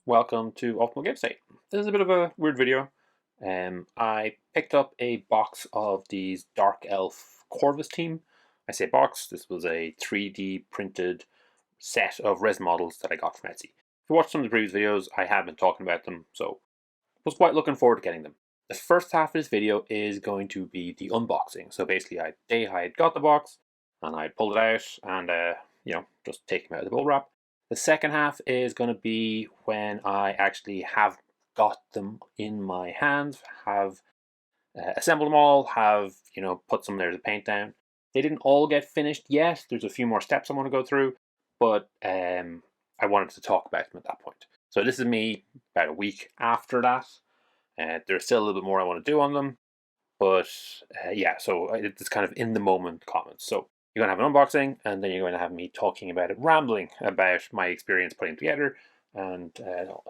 welcome to Optimal Game State. This is a bit of a weird video. I picked up a box of these Dark Elf Corvus team. I say box, this was a 3D printed set of resin models that I got from Etsy. If you watched some of the previous videos, I have been talking about them, so I was quite looking forward to getting them. The first half of this video is going to be the unboxing. So basically, I had got the box, and I pulled it out, and just taking out of the bubble wrap. The second half is going to be when I actually have got them in my hands, have assembled them all, have put some layers of paint down. They didn't all get finished yet. There's a few more steps I want to go through, but I wanted to talk about them at that point. So this is me about a week after that. There's still a little bit more I want to do on them, but so it's kind of in the moment comments. So you're going to have an unboxing, and then you're going to have me talking about it, rambling about my experience putting them together, and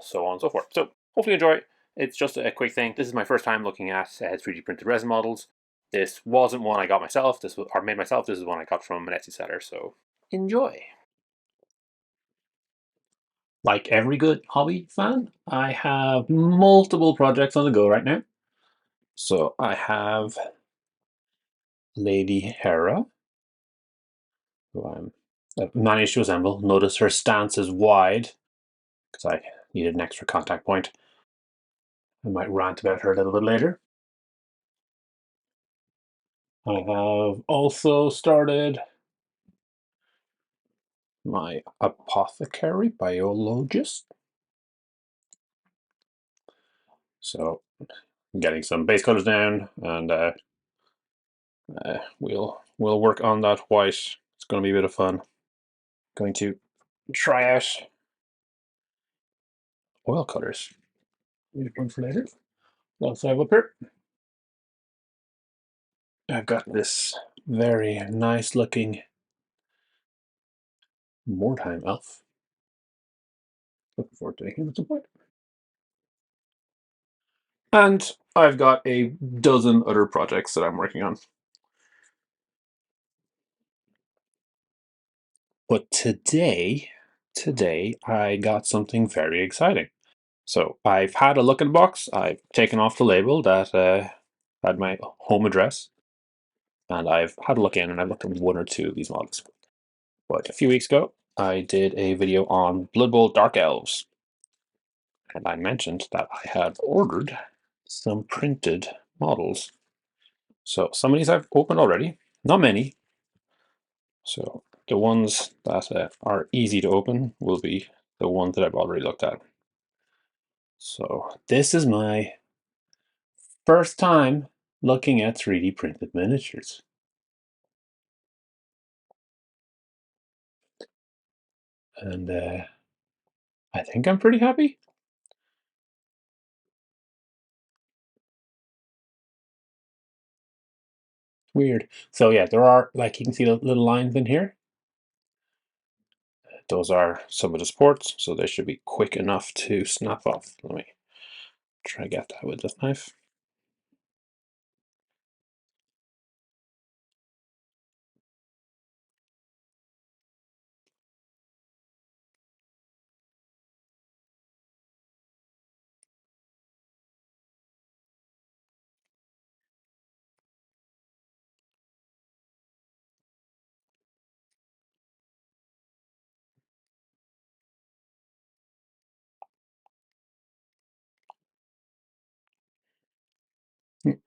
so on and so forth. So hopefully you enjoy it. It's just a quick thing. This is my first time looking at 3D printed resin models. This wasn't one I got myself. This was made myself. This is one I got from an Etsy seller. So enjoy. Like every good hobby fan, I have multiple projects on the go right now. So I have Lady Hera, who I've managed to assemble. Notice her stance is wide because I needed an extra contact point. I might rant about her a little bit later. I have also started my apothecary biologist. So I'm getting some base colors down, and we'll work on that white. It's going to be a bit of fun. Going to try out oil colors. Use one for later. Also have up here, I've got this very nice looking Mordheim elf. Looking forward to making it at some point. And I've got a dozen other projects that I'm working on. But today I got something very exciting. So I've had a look in the box. I've taken off the label that had my home address, and I've had a look in, and I've looked at one or two of these models. But a few weeks ago, I did a video on BloodBowl Dark Elves, and I mentioned that I had ordered some printed models. So some of these I've opened already, not many. So the ones that are easy to open will be the ones that I've already looked at. So this is my first time looking at 3D printed miniatures. And I think I'm pretty happy. Weird. So yeah, there are, like, you can see the little lines in here. Those are some of the supports, so they should be quick enough to snap off. Let me try to get that with this knife.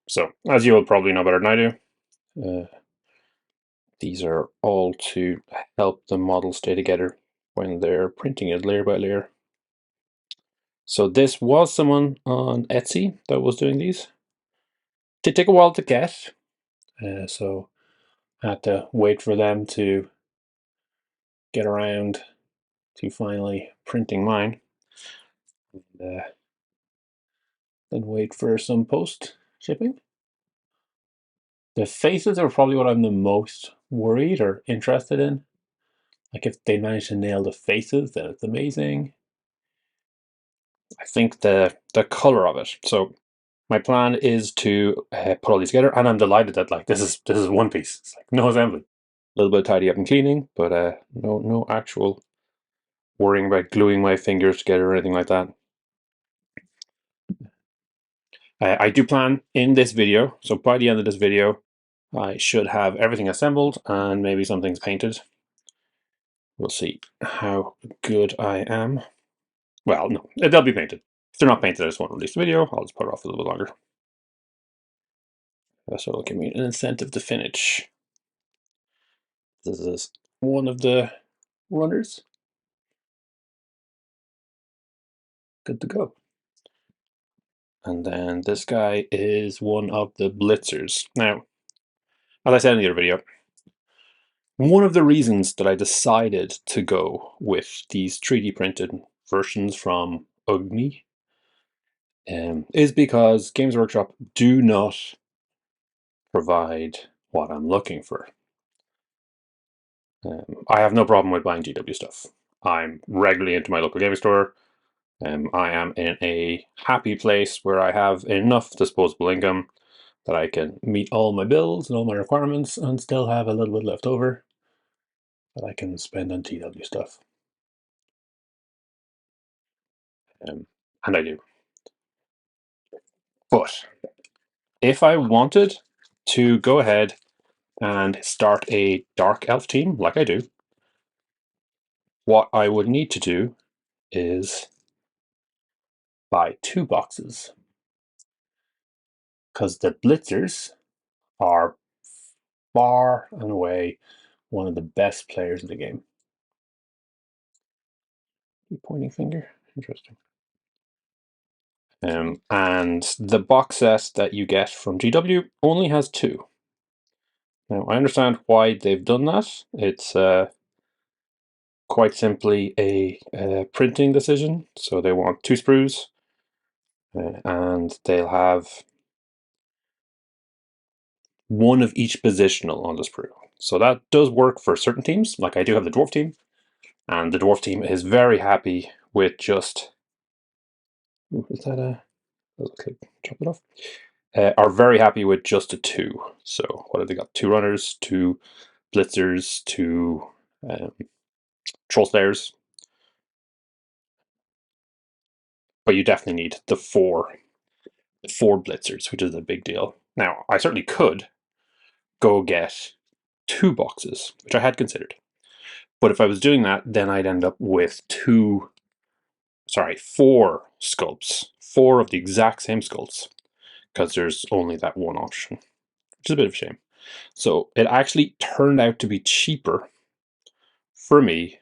So, as you will probably know better than I do, these are all to help the model stay together when they're printing it layer by layer. So this was someone on Etsy that was doing these. They take a while to get, so I had to wait for them to get around to finally printing mine. And, then wait for some post shipping. The faces are probably what I'm the most worried or interested in. Like, if they manage to nail the faces, then it's amazing. I think the color of it. So my plan is to put all these together, and I'm delighted that, like, this is one piece. It's like no assembly. A little bit of tidy up and cleaning, but no actual worrying about gluing my fingers together or anything like that. I do plan in this video, so by the end of this video, I should have everything assembled and maybe some things painted. We'll see how good I am. Well, no, they'll be painted. If they're not painted, I just won't release the video. I'll just put it off a little bit longer. So it'll give me an incentive to finish. This is one of the runners. Good to go. And then this guy is one of the blitzers. Now, as I said in the other video, one of the reasons that I decided to go with these 3D printed versions from Ugni is because Games Workshop do not provide what I'm looking for. I have no problem with buying GW stuff. I'm regularly into my local gaming store. I am in a happy place where I have enough disposable income that I can meet all my bills and all my requirements and still have a little bit left over that I can spend on TW stuff. And I do. But if I wanted to go ahead and start a Dark Elf team, like I do, what I would need to do is buy 2 boxes. Because the Blitzers are far and away one of the best players in the game. Pointing finger? Interesting. And the box set that you get from GW only has 2. Now, I understand why they've done that. It's quite simply a printing decision. So they want 2 sprues, and they'll have one of each positional on the sprue. So that does work for certain teams. Like I do have the Dwarf team, and the Dwarf team is very happy with just... is that a... okay, chop it off. Are very happy with just a 2. So what have they got? 2 runners, 2 blitzers, 2 troll slayers. But you definitely need the 4 blitzers, which is a big deal. Now, I certainly could go get 2 boxes, which I had considered. But if I was doing that, then I'd end up with 4 sculpts, 4 of the exact same sculpts, because there's only that one option, which is a bit of a shame. So it actually turned out to be cheaper for me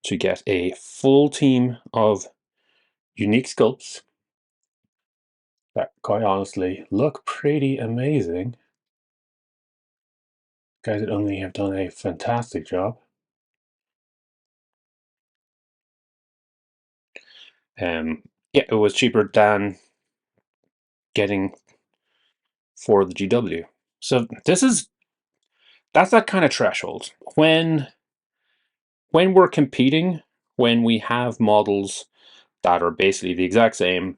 to get a full team of unique sculpts that quite honestly look pretty amazing. Guys at Only have done a fantastic job. Yeah, it was cheaper than getting for the GW. So that's that kind of threshold. When we're competing, when we have models that are basically the exact same,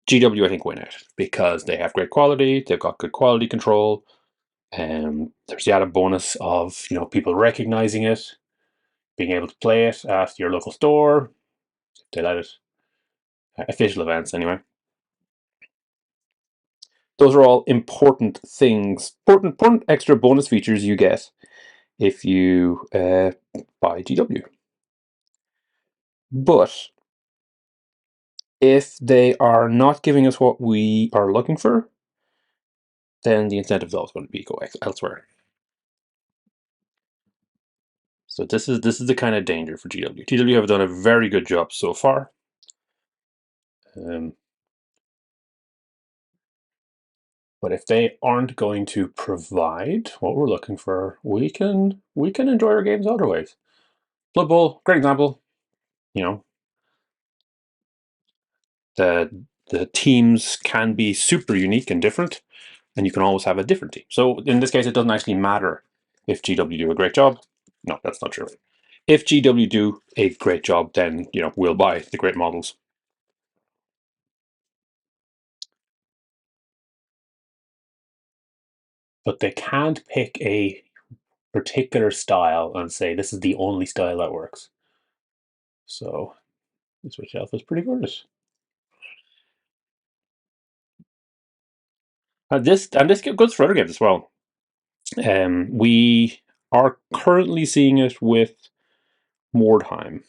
GW I think win out because they have great quality, they've got good quality control, and there's the added bonus of people recognizing it, being able to play it at your local store. They let it official events anyway. Those are all important things, important extra bonus features you get if you buy GW. But if they are not giving us what we are looking for, then the incentive is always going to be go elsewhere. So this is the kind of danger for GW. GW have done a very good job so far. But if they aren't going to provide what we're looking for, we can enjoy our games other ways. Blood Bowl, great example. The teams can be super unique and different, and you can always have a different team. So in this case, it doesn't actually matter if GW do a great job. No, that's not true. If GW do a great job, then we'll buy the great models. But they can't pick a particular style and say this is the only style that works. So this shelf is pretty gorgeous. And this goes for other games as well. We are currently seeing it with Mordheim.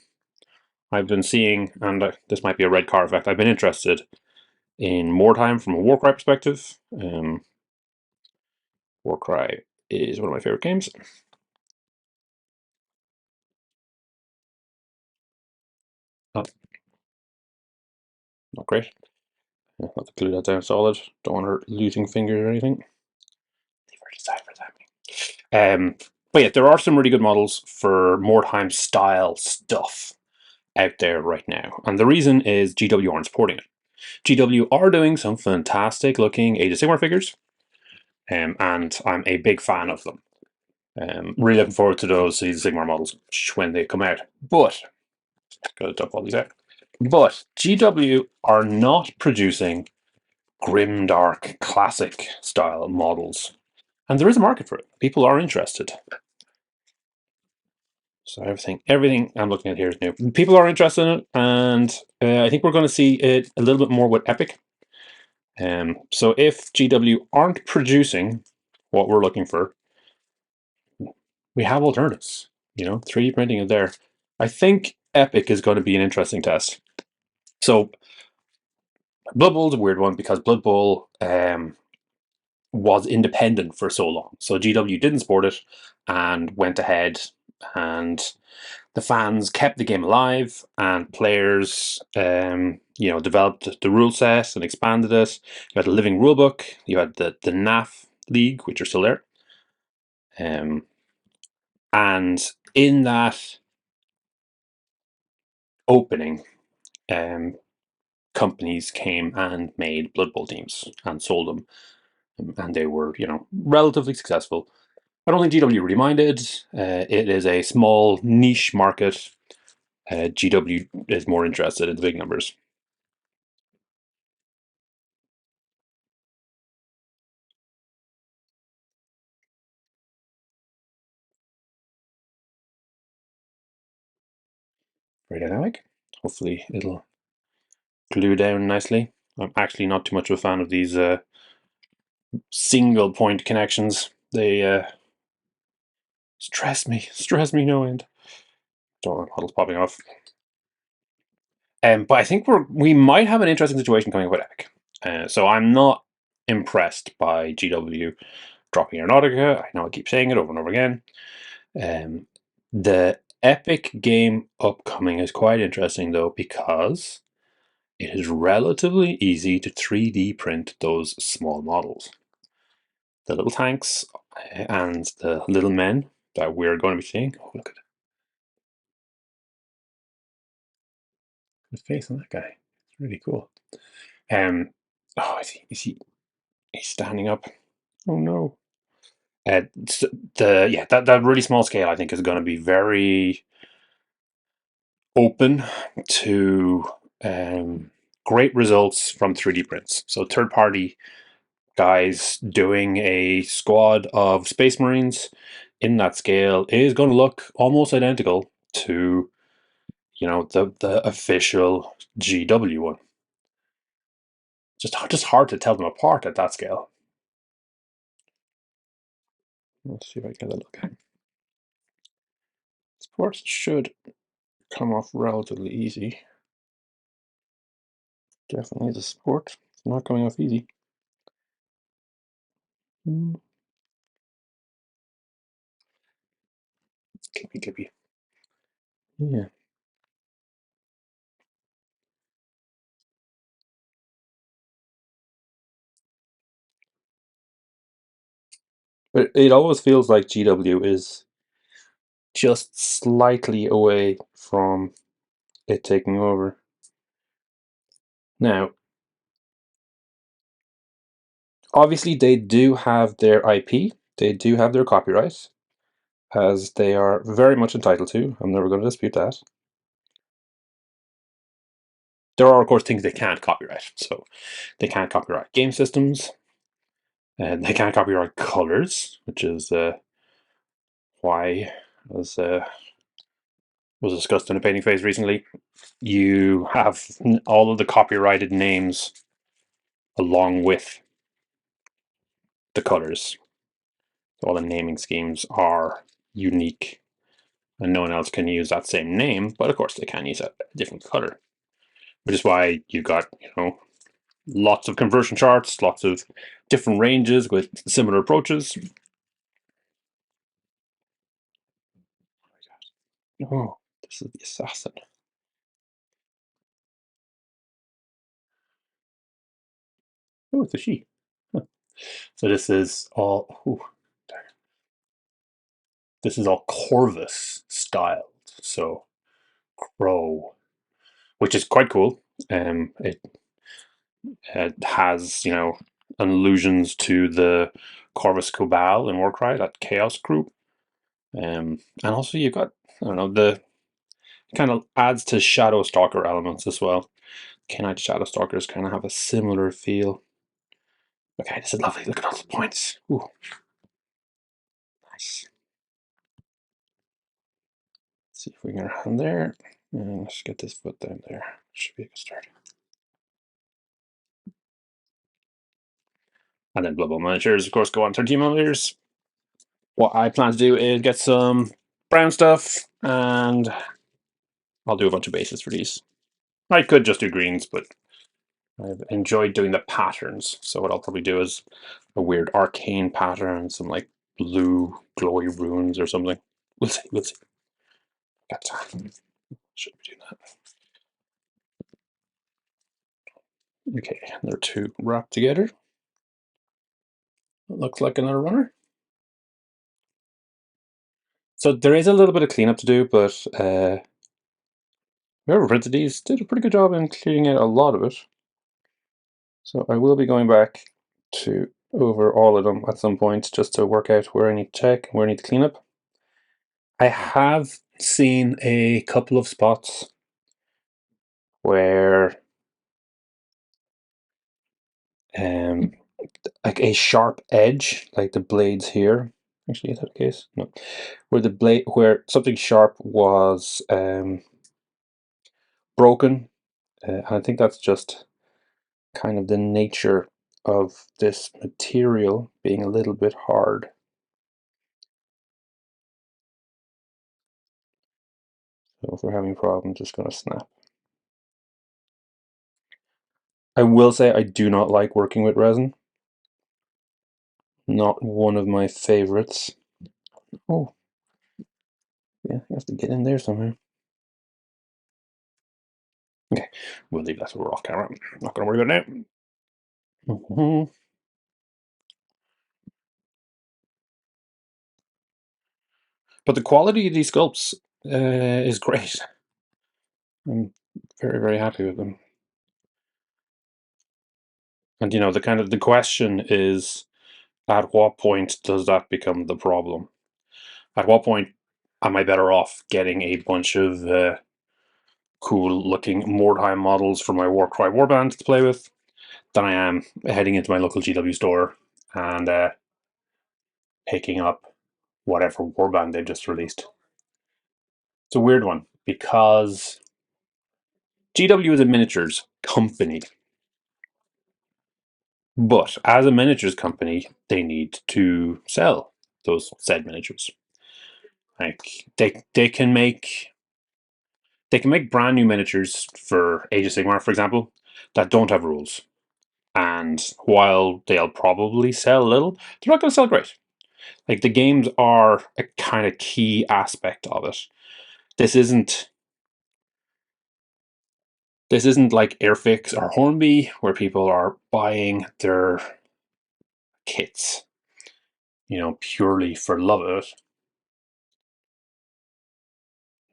I've been seeing, and this might be a red car effect, I've been interested in Mordheim from a Warcry perspective. Warcry is one of my favorite games. Oh, not great. I'll have to glue that down solid. Don't want her losing fingers or anything. Leave her aside for that. But yeah, there are some really good models for Mordheim style stuff out there right now. And the reason is GW aren't supporting it. GW are doing some fantastic looking Age of Sigmar figures, and I'm a big fan of them. Really looking forward to those Age of Sigmar models when they come out. But, gotta dump all these out. But GW are not producing grimdark classic style models. And there is a market for it. People are interested. So everything I'm looking at here is new. People are interested in it, and I think we're going to see it a little bit more with Epic. So if GW aren't producing what we're looking for, we have alternatives. 3D printing is there. I think Epic is going to be an interesting test. So Blood Bowl is a weird one because Blood Bowl was independent for so long. So GW didn't support it and went ahead, and the fans kept the game alive, and players developed the rule set and expanded it. You had a living rule book, you had the NAF League, which are still there. And in that opening, companies came and made Blood Bowl teams and sold them, and they were relatively successful. I don't think GW really minded. It is a small niche market. GW is more interested in the big numbers. Very dynamic. Hopefully it'll glue down nicely. I'm actually not too much of a fan of these single point connections. They stress me no end. Don't want models popping off. But I think we might have an interesting situation coming up with Epic. So I'm not impressed by GW dropping Aeronautica. I know I keep saying it over and over again. The Epic game upcoming is quite interesting though, because it is relatively easy to 3D print those small models. The little tanks and the little men that we're going to be seeing. Oh, look at the face on that guy. It's really cool. Oh, is he he's standing up. Oh no. That really small scale I think is going to be very open to great results from 3D prints. So third party guys doing a squad of Space Marines in that scale is going to look almost identical to the official GW one. Just hard to tell them apart at that scale. Let's see if I can get a look. Sports should come off relatively easy. Definitely the sport. It's not coming off easy. Clippy. Yeah. But it always feels like GW is just slightly away from it taking over. Now, obviously they do have their IP, they do have their copyright, as they are very much entitled to. I'm never going to dispute that. There are, of course, things they can't copyright. So they can't copyright game systems, and they can't copyright colors, which is why, as was discussed in a painting phase recently. You have all of the copyrighted names along with the colors. All the naming schemes are unique, and no one else can use that same name, but of course they can use a different color, which is why you got, lots of conversion charts, lots of different ranges with similar approaches. Oh, this is the assassin. Oh, it's a she. Huh. So this is all. Ooh, this is all Corvus styled. So crow, which is quite cool. It has, allusions to the Corvus Cabal in Warcry, that Chaos group. And also you've got, I don't know, the kind of adds to Shadow Stalker elements as well. Knight Shadow Stalkers kind of have a similar feel. Okay, this is lovely. Look at all the points. Ooh. Nice. Let's see if we can get around there. And let's get this foot down there. Should be a good start. And then BloodBowl miniatures, of course, go on 13mm. What I plan to do is get some brown stuff, and I'll do a bunch of bases for these. I could just do greens, but I've enjoyed doing the patterns. So what I'll probably do is a weird arcane pattern, some like blue glowy runes or something. We'll see. We'll see. Got time. Should be doing that. Okay, they're two wrapped together. It looks like another runner. So there is a little bit of cleanup to do, but whoever printed these did a pretty good job in clearing out a lot of it. So I will be going back to over all of them at some point just to work out where I need to check and where I need to clean up. I have seen a couple of spots where like a sharp edge, like the blades here. Actually, is that the case? No. Where something sharp was broken. And I think that's just kind of the nature of this material being a little bit hard. So if we're having problems, just going to snap. I will say I do not like working with resin. Not one of my favorites. Oh, yeah, you have to get in there somehow. Okay, we'll leave that so we're off camera. Not going to worry about it now. But the quality of these sculpts is great. I'm very, very happy with them. And the question is, at what point does that become the problem? At what point am I better off getting a bunch of cool looking Mordheim models for my Warcry warband to play with than I am heading into my local GW store and picking up whatever warband they've just released? It's a weird one because GW is a miniatures company. But as a miniatures company, they need to sell those said miniatures. Like they can make brand new miniatures for Age of Sigmar, for example, that don't have rules. And while they'll probably sell a little, they're not going to sell great. Like the games are a kind of key aspect of it. This isn't like Airfix or Hornby where people are buying their kits, purely for love of it.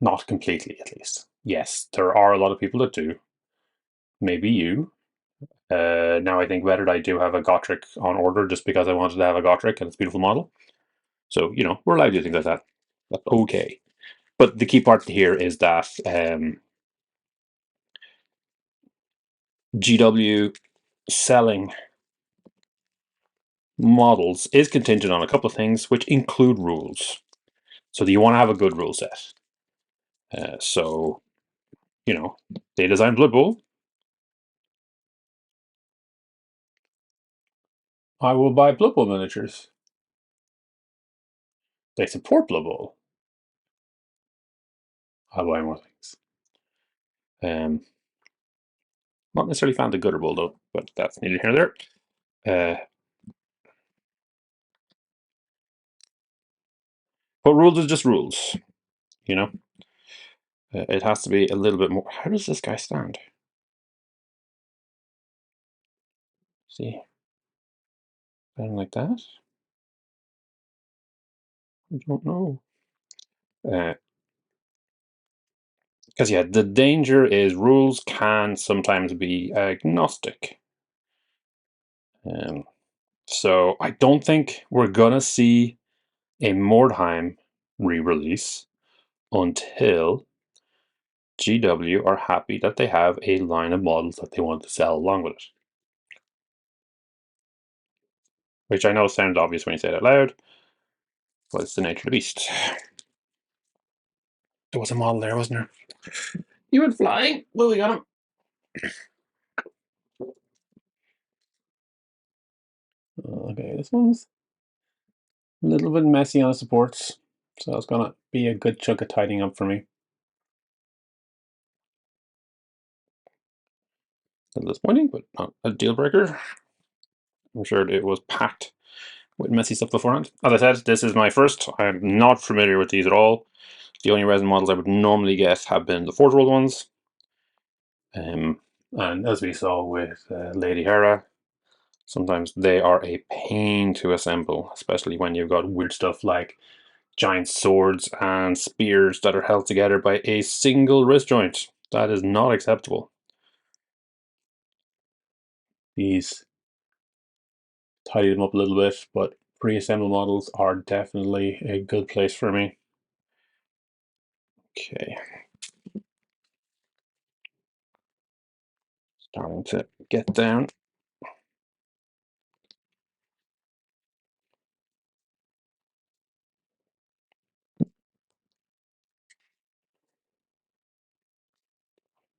Not completely, at least. Yes, there are a lot of people that do. Maybe you. Now I think about it, I do have a Gotrek on order just because I wanted to have a Gotrek and it's a beautiful model. So, we're allowed to do things like that. That's okay. But the key part here is that GW selling models is contingent on a couple of things, which include rules. So do you want to have a good rule set? So, they designed Blood Bowl. I will buy Blood Bowl miniatures. They support Blood Bowl. I'll buy more things. Not necessarily found the Gutter Bowl though, but that's neither here nor there. But rules is just rules, you know. It has to be a little bit more. How does this guy stand? See, standing like that. I don't know. Because yeah, the danger is rules can sometimes be agnostic. So I don't think we're gonna see a Mordheim re-release until GW are happy that they have a line of models that they want to sell along with it. Which I know sounds obvious when you say it out loud, but it's the nature of the beast. There was a model there, wasn't there? You went flying. Well, we got him. Okay, this one's a little bit messy on the supports, so it's gonna be a good chunk of tidying up for me. A little disappointing, but not a deal breaker. I'm sure it was packed with messy stuff beforehand. As I said, this is my first. I'm not familiar with these at all. The only resin models I would normally get have been the Forge World ones. And as we saw with Lady Hera, sometimes they are a pain to assemble, especially when you've got weird stuff like giant swords and spears that are held together by a single wrist joint. That is not acceptable. These tidy them up a little bit, but pre-assembled models are definitely a good place for me. Okay. Starting to get down.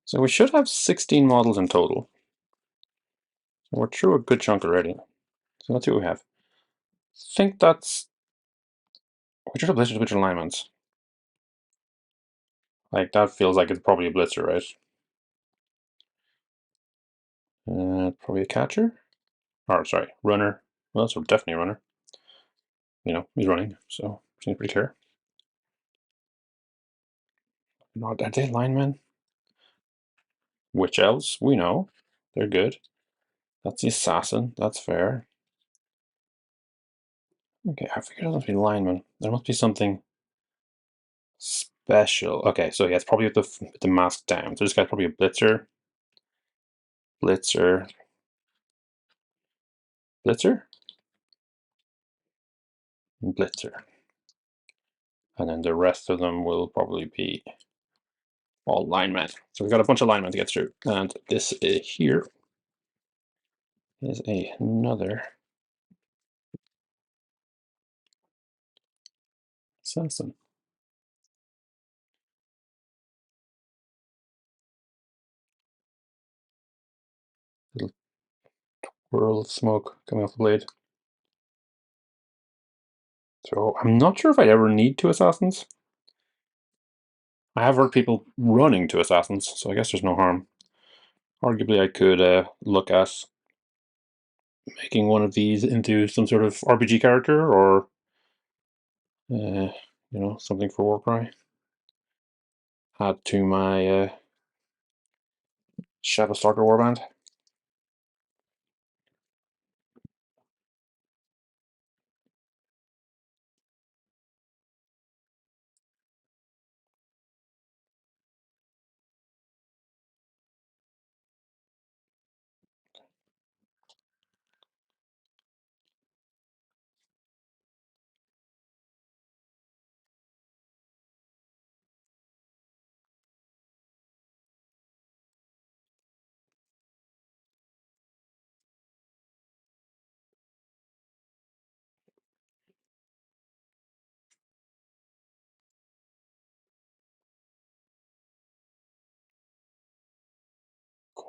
So we should have 16 models in total. So we're through a good chunk already. So let's see what we have. I think that's... We should have blistered which alignments. Like, that feels like it's probably a blitzer, right? Probably a catcher? Or, sorry, runner. Well, that's definitely a runner. He's running, so seems pretty clear. Not are they linemen? Witch elves, we know. They're good. That's the assassin, that's fair. Okay, I figured it must be linemen. There must be something special. Okay, so yeah, it's probably with the mask down. So this guy's probably a blitzer. Blitzer. Blitzer? Blitzer. And then the rest of them will probably be all linemen. So we've got a bunch of linemen to get through. And this here is another assassin. Little whirl of smoke coming off the blade. So I'm not sure if I'd ever need two assassins. I have heard people running to assassins, so I guess there's no harm. Arguably, I could look at making one of these into some sort of RPG character, or something for Warcry. Add to my Shadowstalker Warband.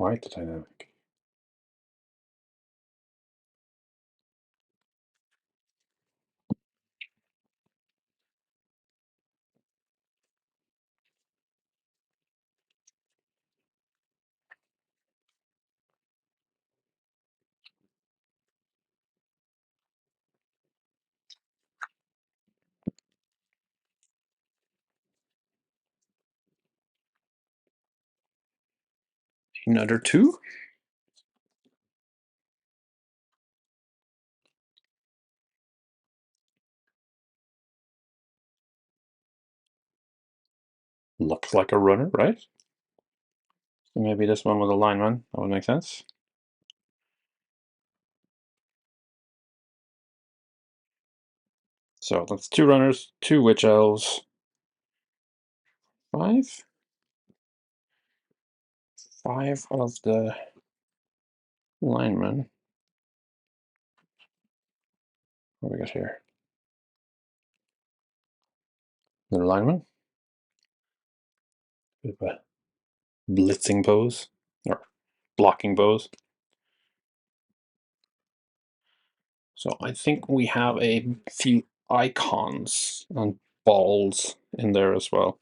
quite the dynamic. Another two. Looks like a runner, right? So maybe this one was a lineman. That would make sense. So that's two runners, two witch elves. Five? Five of the linemen. What do we got here? Another lineman. Bit of a blitzing pose. Or blocking pose. So I think we have a few icons and balls in there as well.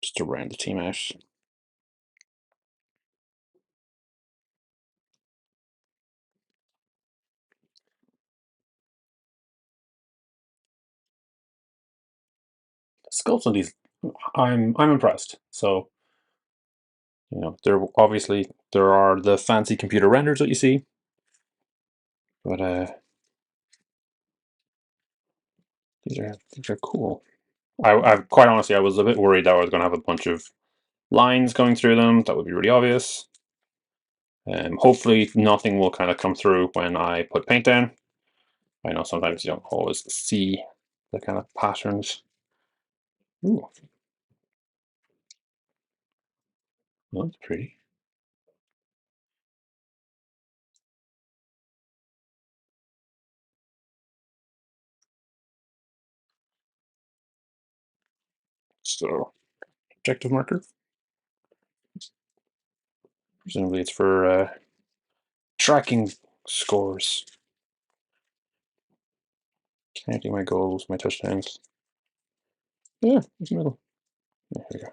Just to round the team out. Sculpts on these, I'm impressed. So, there obviously there are the fancy computer renders that you see, but these are cool. I quite honestly I was a bit worried that I was going to have a bunch of lines going through them. That would be really obvious. Hopefully nothing will kind of come through when I put paint down. I know sometimes you don't always see the kind of patterns. Ooh, that's pretty. So, objective marker. Presumably it's for tracking scores. Counting my goals, my touchdowns. Yeah, it's the middle. Yeah, here we go.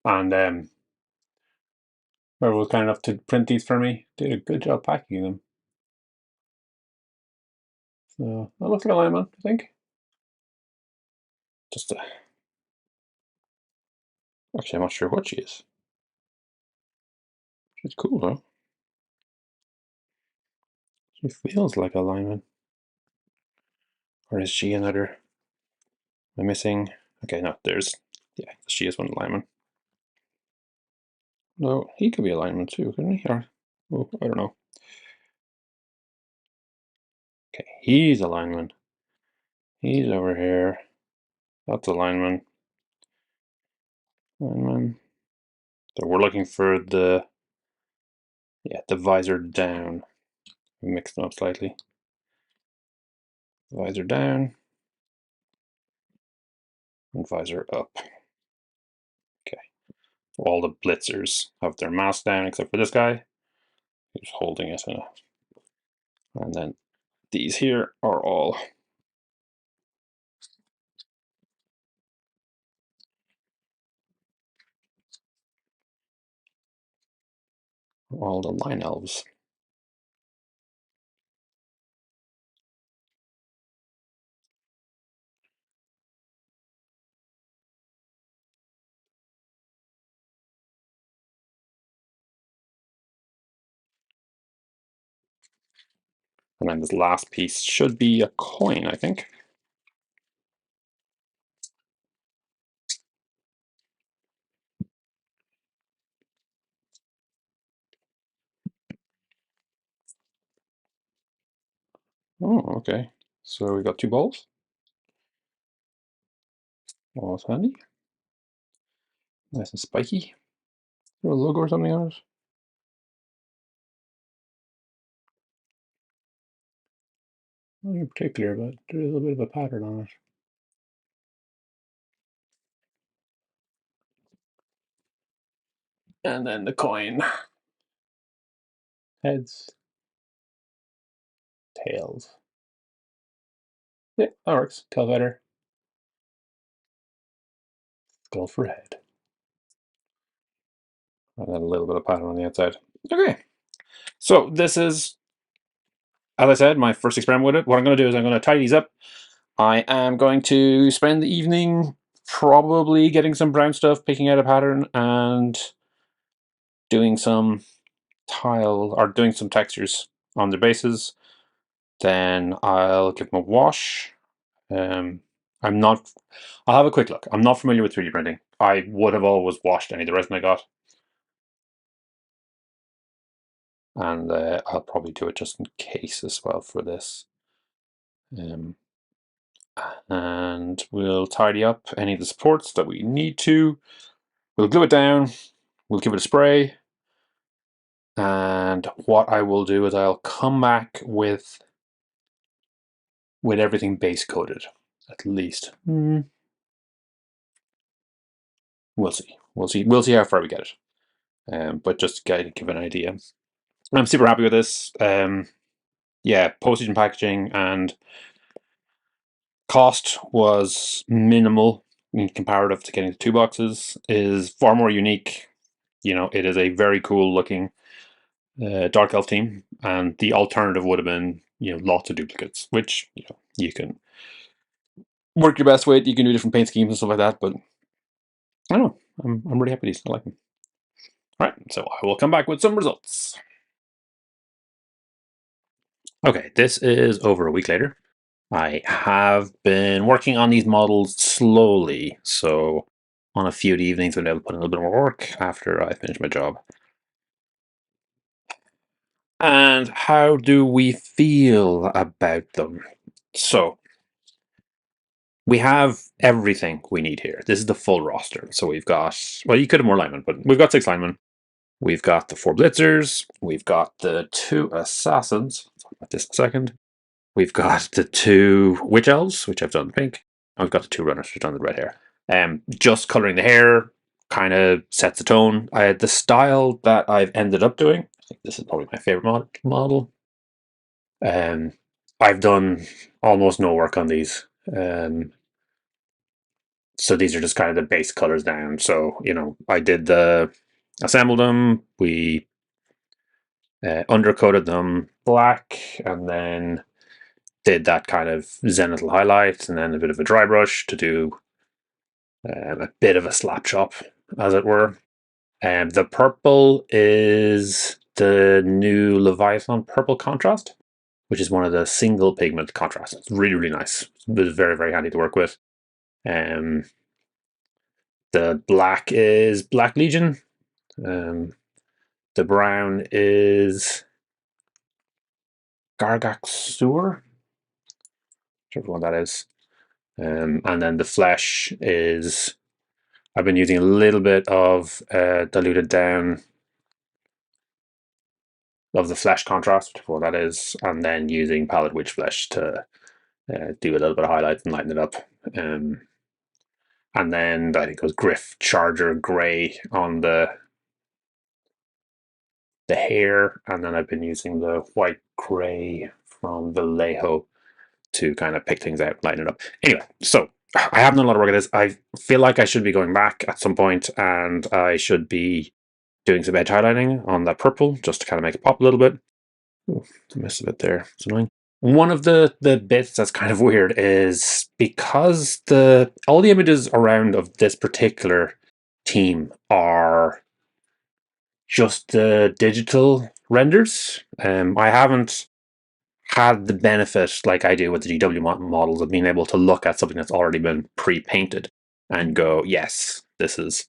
And whoever was kind enough to print these for me did a good job packing them. So that looks like a lineman, I think. Just actually, I'm not sure what she is. She's cool though. She feels like a lineman. Or is she another? Am I missing? Okay, no, yeah, she is one lineman. No, he could be a lineman too, couldn't he? Or, oh, I don't know. Okay, he's a lineman. He's over here. That's a lineman. Lineman. So we're looking for the visor down. We mixed them up slightly. Visor down and visor up. Okay. All the blitzers have their mask down except for this guy who's holding it. And then these here are all the line elves. And then this last piece should be a coin, I think. Oh, okay. So we got 2 balls. Oh, that's handy. Nice and spiky. Is there a logo or something on it? Nothing in particular, but there's a little bit of a pattern on it. And then the coin. Heads, tails. Yeah, that works. Tail feather, skull for head. And then a little bit of pattern on the outside. Okay. So this is, as I said, my first experiment with it. What I'm going to do is I'm going to tidy these up. I am going to spend the evening probably getting some brown stuff, picking out a pattern, and doing some tile or doing some textures on the bases. Then I'll give them a wash. I'm not. I'll have a quick look. I'm not familiar with 3D printing. I would have always washed any of the resin I got, and I'll probably do it just in case as well for this. And we'll tidy up any of the supports that we need to. We'll glue it down. We'll give it a spray. And what I will do is I'll come back with everything base coated, at least. We'll see. We'll see. We'll see how far we get it. But just to give an idea, I'm super happy with this. Yeah, postage and packaging and cost was minimal in comparative to getting the 2 boxes. Is far more unique. You know, it is a very cool looking Dark Elf team, and the alternative would have been lots of duplicates, which you can work your best with. You can do different paint schemes and stuff like that, but I don't know. I'm really happy with these. I like them. All right, so I will come back with some results. Okay, this is over a week later. I have been working on these models slowly, so on a few evenings I've been able to put in a little bit more work after I finish my job. And how do we feel about them? So, we have everything we need here. This is the full roster. So we've got, well, you could have more linemen, but we've got 6 linemen. We've got the 4 blitzers. We've got the 2 assassins. I'll talk about this in a second. We've got the 2 witch elves, which I've done in pink. And we've got the 2 runners, which I've done the red hair. Just coloring the hair kind of sets the tone. The style that I've ended up doing, I think this is probably my favorite model. I've done almost no work on these. So these are just kind of the base colors down. So, I assembled them, we undercoated them black, and then did that kind of zenithal highlight, and then a bit of a dry brush to do a bit of a slap chop, as it were. And the purple is the new Leviathan purple contrast, which is one of the single pigment contrasts. It's really, really nice. It's very, very handy to work with. The black is Black Legion. The brown is Gargak Sewer, whichever one that is. And then the flesh is, I've been using a little bit of diluted down of the flesh contrast, whichever one that is, and then using Pallid Witch flesh to do a little bit of highlight and lighten it up. And then I think it was Griff Charger Grey on the hair, and then I've been using the white grey from Vallejo to kind of pick things out, lighten it up. Anyway, so I haven't done a lot of work at this. I feel like I should be going back at some point, and I should be doing some edge highlighting on that purple just to kind of make it pop a little bit. Ooh, I missed a bit there. It's annoying. One of the bits that's kind of weird is because all the images around of this particular team are just the digital renders. I haven't had the benefit, like I do with the GW models, of being able to look at something that's already been pre-painted and go, yes, this is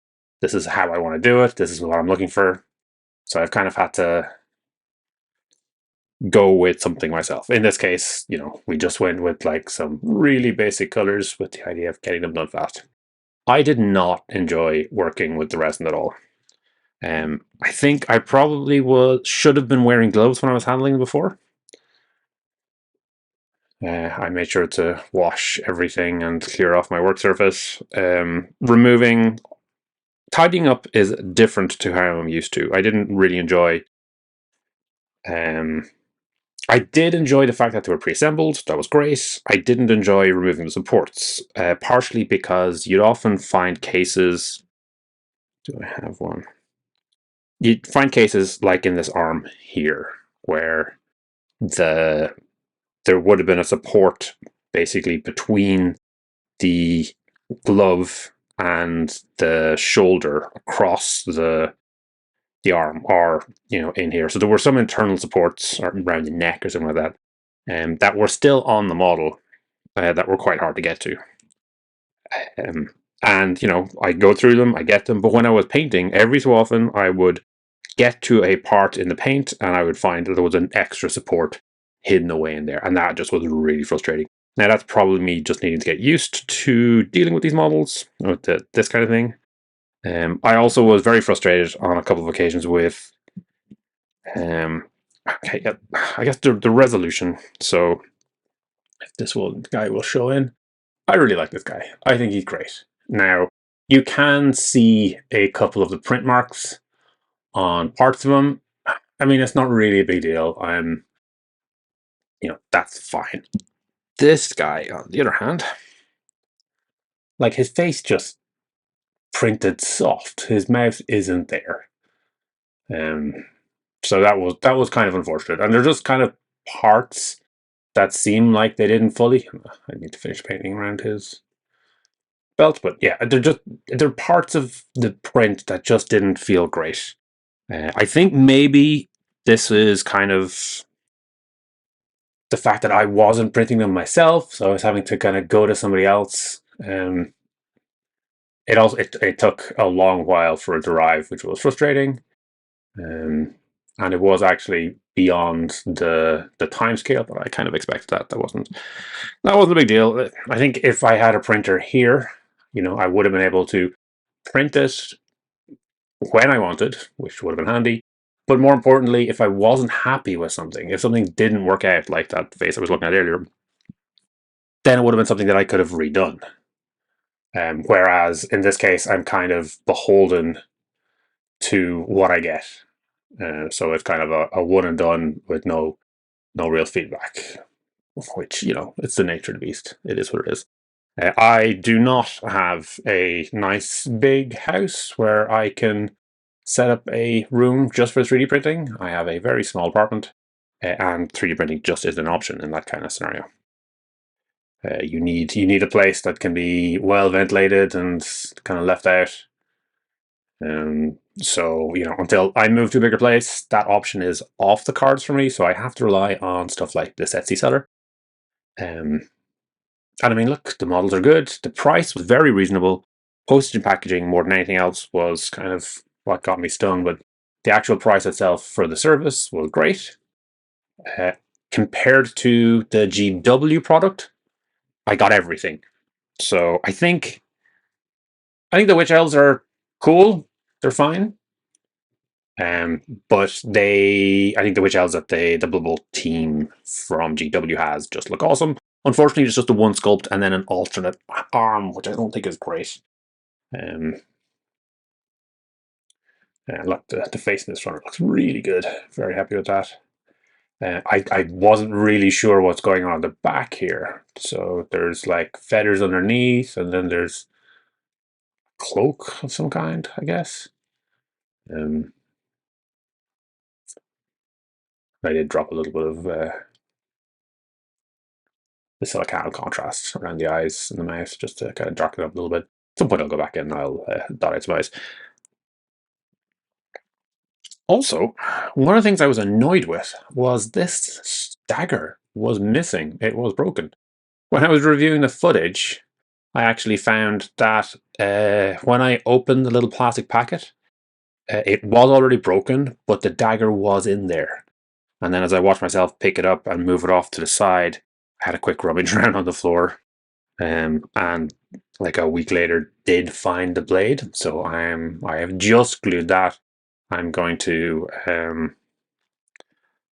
how I want to do it. This is what I'm looking for. So I've kind of had to go with something myself. In this case, you know, we just went with like some really basic colors with the idea of getting them done fast. I did not enjoy working with the resin at all. I think I probably should have been wearing gloves when I was handling them before. I made sure to wash everything and clear off my work surface. Tidying up is different to how I'm used to. I didn't really enjoy. I did enjoy the fact that they were pre-assembled. That was great. I didn't enjoy removing the supports, partially because you'd often find cases. Do I have one? You'd find cases like in this arm here, where there would have been a support basically between the glove and the shoulder across the arm, or in here. So there were some internal supports around the neck or something like that, that were still on the model, that were quite hard to get to. And I go through them, I get them, but when I was painting, every so often I would get to a part in the paint and I would find that there was an extra support hidden away in there, and that just was really frustrating. Now that's probably me just needing to get used to dealing with these models, with this kind of thing. I also was very frustrated on a couple of occasions with, okay, yeah, I guess the resolution. So if this guy will show in, I really like this guy. I think he's great. Now you can see a couple of the print marks on parts of him. I mean, it's not really a big deal. That's fine. This guy, on the other hand, like his face just printed soft. His mouth isn't there. So that was kind of unfortunate. And they're just kind of parts that seem like they didn't fully. I need to finish painting around his belt, but yeah, they're parts of the print that just didn't feel great. I think maybe this is kind of the fact that I wasn't printing them myself, so I was having to kind of go to somebody else. It took a long while for it to arrive, which was frustrating. And it was actually beyond the time scale, but I kind of expected that. That wasn't a big deal. I think if I had a printer here, I would have been able to print it when I wanted, which would have been handy. But more importantly, if I wasn't happy with something, if something didn't work out, like that face I was looking at earlier, then it would have been something that I could have redone. Whereas in this case, I'm kind of beholden to what I get. So it's kind of a one and done with no real feedback, which, it's the nature of the beast. It is what it is. I do not have a nice big house where I can set up a room just for 3D printing. I have a very small apartment, and 3D printing just isn't an option in that kind of scenario. You need a place that can be well ventilated and kind of left out. So, until I move to a bigger place, that option is off the cards for me. So I have to rely on stuff like this Etsy seller. And I mean, look, the models are good. The price was very reasonable. Postage and packaging, more than anything else, was kind of what got me stung. But the actual price itself for the service was great. Compared to the GW product, I got everything. So I think the witch elves are cool. They're fine. But I think the witch elves that the BloodBowl team from GW has just look awesome. Unfortunately, it's just the one sculpt and then an alternate arm, which I don't think is great. Look, the face in this runner looks really good. Very happy with that. I wasn't really sure what's going on at the back here. So there's like feathers underneath, and then there's a cloak of some kind, I guess. I did drop a little bit of the silicone contrast around the eyes and the mouth just to kind of darken it up a little bit. At some point I'll go back in and I'll dot out some eyes. Also, one of the things I was annoyed with was this dagger was missing. It was broken. When I was reviewing the footage, I actually found that when I opened the little plastic packet, it was already broken, but the dagger was in there. And then as I watched myself pick it up and move it off to the side, I had a quick rummage around on the floor. And like a week later did find the blade. So I have just glued that. I'm going to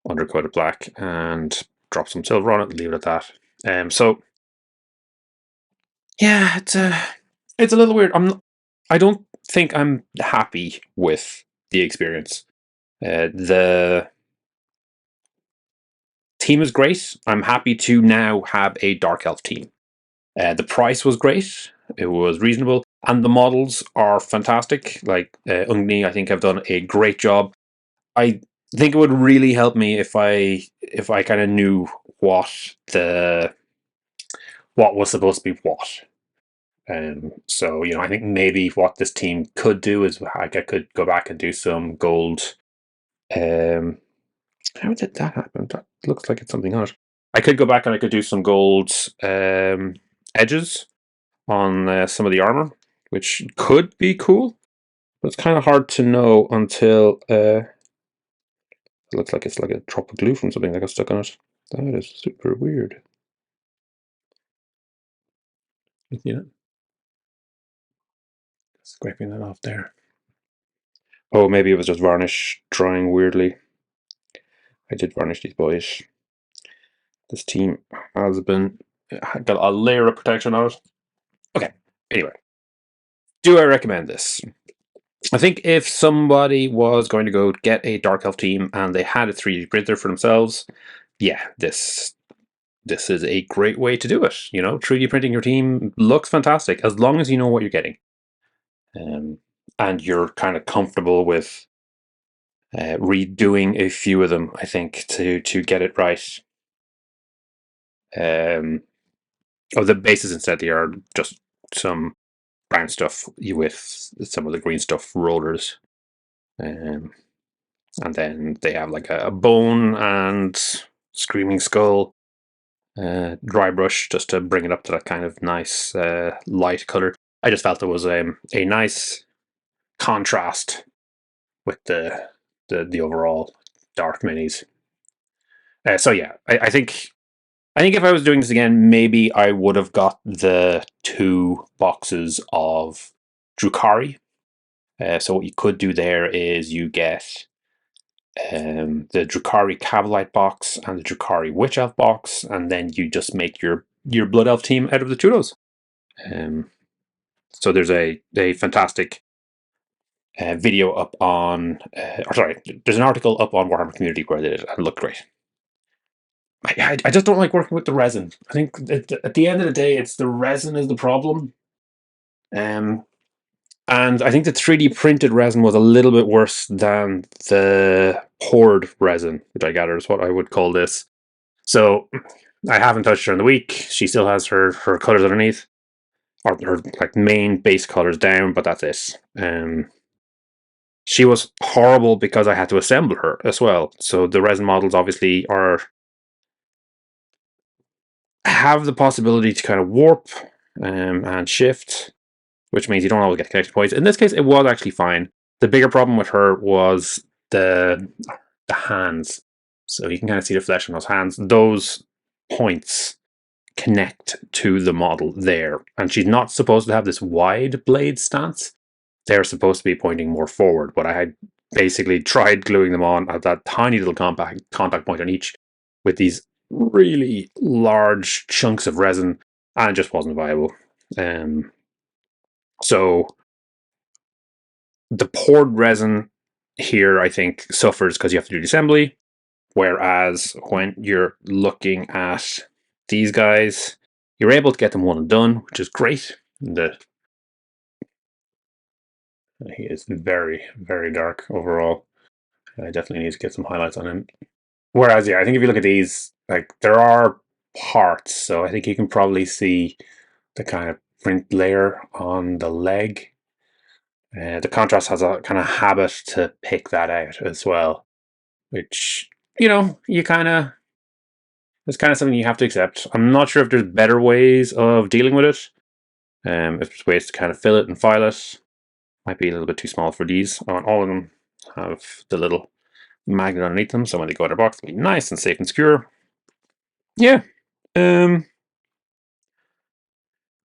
undercoat it black and drop some silver on it and leave it at that. So yeah, it's a little weird. I don't think I'm happy with the experience. The team is great. I'm happy to now have a Dark Elf team. The price was great. It was reasonable. And the models are fantastic. Like Ungni, I think have done a great job. I think it would really help me if I kind of knew what was supposed to be what. So I think maybe what this team could do is I could go back and do some gold. How did that happen? That looks like it's something else. I could go back and I could do some gold edges on some of the armor, which could be cool, but it's kind of hard to know until it looks like it's like a drop of glue from something that got stuck on it. That is super weird. Yeah, scraping that off there. Oh, maybe it was just varnish drying weirdly. I did varnish these boys. This team has got a layer of protection on it. Okay, anyway. Do I recommend this? I think if somebody was going to go get a Dark Elf team and they had a 3D printer for themselves, yeah, this is a great way to do it. 3D printing your team looks fantastic as long as you know what you're getting. And you're kind of comfortable with redoing a few of them, I think, to get it right. The bases instead they are just some brown stuff with some of the green stuff rollers. And then they have like a bone and screaming skull dry brush just to bring it up to that kind of nice light color. I just felt there was a nice contrast with the overall dark minis. So yeah, I think if I was doing this again, maybe I would have got the 2 boxes of Drukhari. So what you could do there is you get the Drukhari Cavalite box and the Drukhari Witch Elf box, and then you just make your Blood Elf team out of the 2 of those. So there's a fantastic video up on, there's an article up on Warhammer Community where they did it and it looked great. I just don't like working with the resin. I think at the end of the day, it's the resin is the problem. And I think the 3D printed resin was a little bit worse than the poured resin, which I gather is what I would call this. So I haven't touched her in the week. She still has her colors underneath, or her like main base colors down, but that's it. She was horrible because I had to assemble her as well. So the resin models obviously have the possibility to kind of warp and shift, which means you don't always get connection points. In this case, it was actually fine. The bigger problem with her was the hands. So you can kind of see the flesh on those hands. Those points connect to the model there. And she's not supposed to have this wide blade stance. They're supposed to be pointing more forward, but I had basically tried gluing them on at that tiny little contact point on each with these really large chunks of resin, and it just wasn't viable. So the poured resin here, I think, suffers because you have to do the assembly, whereas when you're looking at these guys, you're able to get them one and done, which is great. He is very, very dark overall. I definitely need to get some highlights on him. Whereas, yeah, I think if you look at these, like, there are parts, so I think you can probably see the kind of print layer on the leg. The contrast has a kind of habit to pick that out as well, which, you kind of, it's kind of something you have to accept. I'm not sure if there's better ways of dealing with it. If there's ways to kind of fill it and file it. Might be a little bit too small for these. All of them have the little magnet underneath them, so when they go in their box, it'll be nice and safe and secure. Yeah.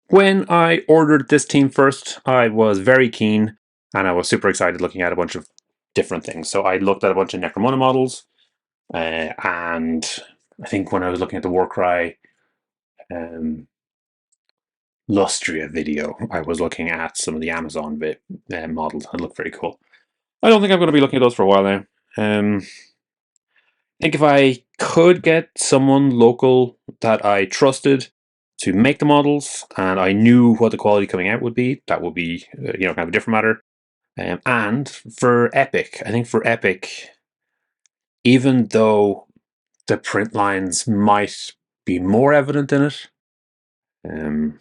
When I ordered this team first, I was very keen and I was super excited looking at a bunch of different things. So I looked at a bunch of Necromuna models, and I think when I was looking at the Warcry Lustria video, I was looking at some of the Amazon models and looked very cool. I don't think I'm going to be looking at those for a while now. I think if I could get someone local that I trusted to make the models and I knew what the quality coming out would be, that would be kind of a different matter. And for Epic, I think for Epic, even though the print lines might be more evident in it, and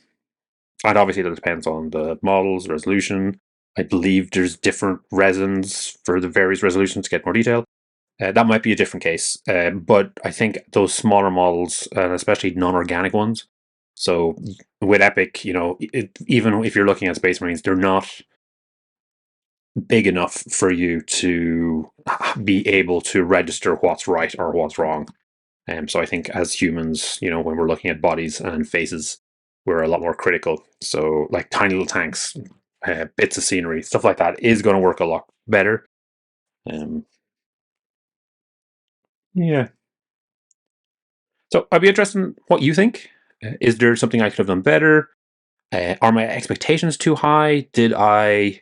obviously that depends on the models, resolution. I believe there's different resins for the various resolutions to get more detail. That might be a different case, but I think those smaller models, and especially non-organic ones, so with Epic, even if you're looking at Space Marines, they're not big enough for you to be able to register what's right or what's wrong. So I think as humans, when we're looking at bodies and faces, we're a lot more critical. So like tiny little tanks, bits of scenery, stuff like that is going to work a lot better. Yeah. So I'd be interested in what you think. Is there something I could have done better? Are my expectations too high? Did I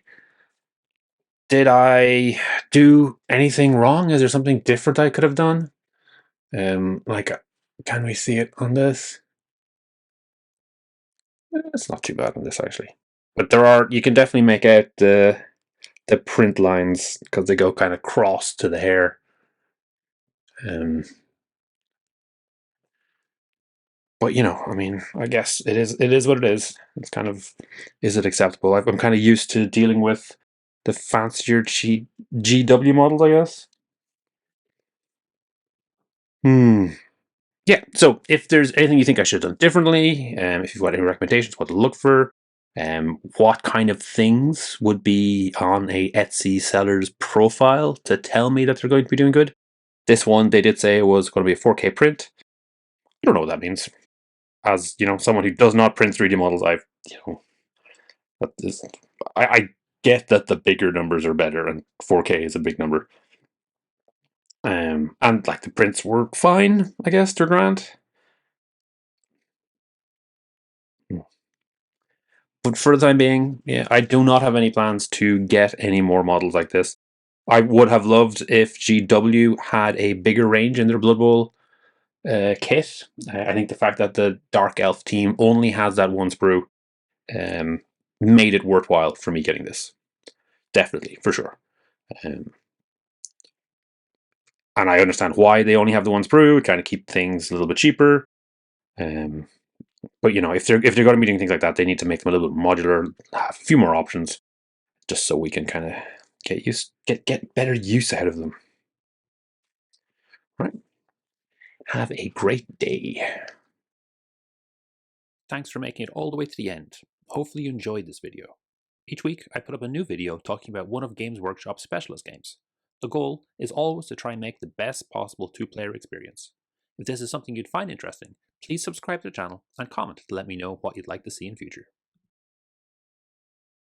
do anything wrong? Is there something different I could have done? Like, can we see it on this? It's not too bad on this actually, but you can definitely make out the print lines because they go kind of cross to the hair. But I mean, I guess it is what it is. It's kind of, is it acceptable? I'm kind of used to dealing with the fancier GW models, I guess. Yeah. So if there's anything you think I should have done differently, if you've got any recommendations, what to look for, what kind of things would be on a Etsy seller's profile to tell me that they're going to be doing good. This one, they did say it was going to be a 4K print. I don't know what that means. As someone who does not print 3D models, that is, I get that the bigger numbers are better, and 4K is a big number. And like the prints were fine, I guess they're grand. But for the time being, yeah, I do not have any plans to get any more models like this. I would have loved if GW had a bigger range in their Blood Bowl kit. I think the fact that the Dark Elf team only has that one sprue made it worthwhile for me getting this. Definitely, for sure. And I understand why they only have the one sprue, trying to keep things a little bit cheaper. But if they're going to be doing things like that, they need to make them a little bit modular, have a few more options, just so we can kind of get better use out of them. Right. Have a great day. Thanks for making it all the way to the end. Hopefully you enjoyed this video. Each week I put up a new video talking about one of Games Workshop's specialist games. The goal is always to try and make the best possible two-player experience. If this is something you'd find interesting, please subscribe to the channel and comment to let me know what you'd like to see in future.